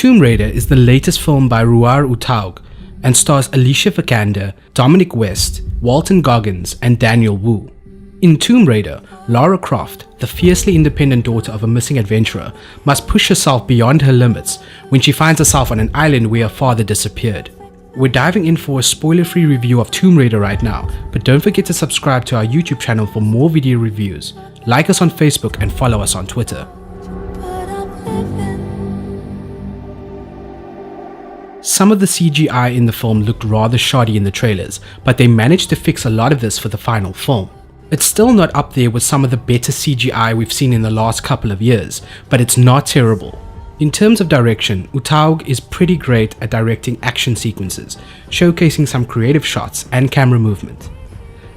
Tomb Raider is the latest film by Roar Uthaug and stars Alicia Vikander, Dominic West, Walton Goggins, and Daniel Wu. In Tomb Raider, Lara Croft, the fiercely independent daughter of a missing adventurer, must push herself beyond her limits when she finds herself on an island where her father disappeared. We're diving in for a spoiler-free review of Tomb Raider right now, but don't forget to subscribe to our YouTube channel for more video reviews. Like us on Facebook and follow us on Twitter. Some of the CGI in the film looked rather shoddy in the trailers, but they managed to fix a lot of this for the final film. It's still not up there with some of the better CGI we've seen in the last couple of years, but it's not terrible. In terms of direction, Uthaug is pretty great at directing action sequences, showcasing some creative shots and camera movement.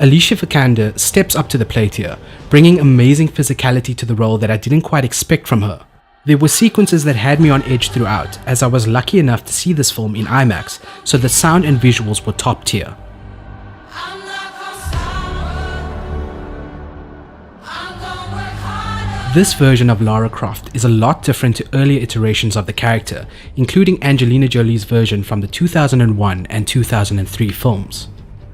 Alicia Vikander steps up to the plate here, bringing amazing physicality to the role that I didn't quite expect from her. There were sequences that had me on edge throughout, as I was lucky enough to see this film in IMAX, so the sound and visuals were top tier. This version of Lara Croft is a lot different to earlier iterations of the character, including Angelina Jolie's version from the 2001 and 2003 films.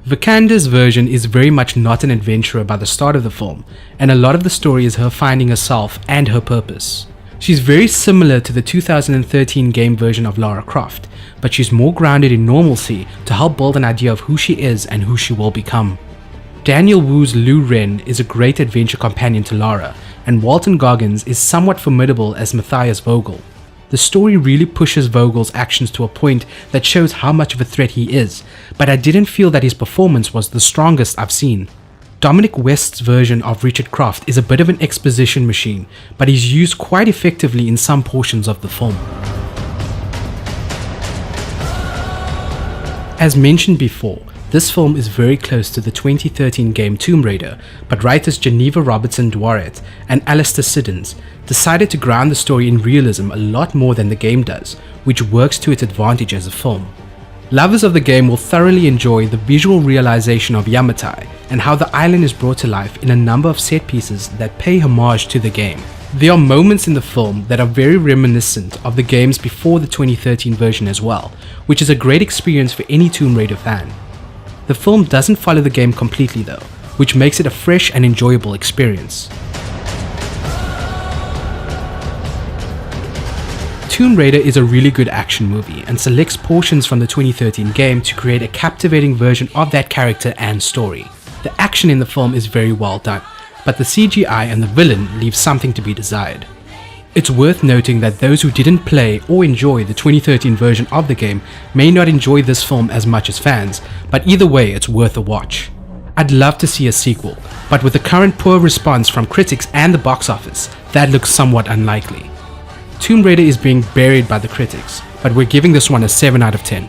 Vikander's version is very much not an adventurer by the start of the film, and a lot of the story is her finding herself and her purpose. She's very similar to the 2013 game version of Lara Croft, but she's more grounded in normalcy to help build an idea of who she is and who she will become. Daniel Wu's Lu Ren is a great adventure companion to Lara, and Walton Goggins is somewhat formidable as Matthias Vogel. The story really pushes Vogel's actions to a point that shows how much of a threat he is, but I didn't feel that his performance was the strongest I've seen. Dominic West's version of Richard Croft is a bit of an exposition machine, but he's used quite effectively in some portions of the film. As mentioned before, this film is very close to the 2013 game Tomb Raider, but writers Geneva Robertson Dworet and Alistair Siddons decided to ground the story in realism a lot more than the game does, which works to its advantage as a film. Lovers of the game will thoroughly enjoy the visual realization of Yamatai and how the island is brought to life in a number of set pieces that pay homage to the game. There are moments in the film that are very reminiscent of the games before the 2013 version as well, which is a great experience for any Tomb Raider fan. The film doesn't follow the game completely though, which makes it a fresh and enjoyable experience. Tomb Raider is a really good action movie and selects portions from the 2013 game to create a captivating version of that character and story. The action in the film is very well done, but the CGI and the villain leave something to be desired. It's worth noting that those who didn't play or enjoy the 2013 version of the game may not enjoy this film as much as fans, but either way it's worth a watch. I'd love to see a sequel, but with the current poor response from critics and the box office, that looks somewhat unlikely. Tomb Raider is being buried by the critics, but we're giving this one a 7 out of 10.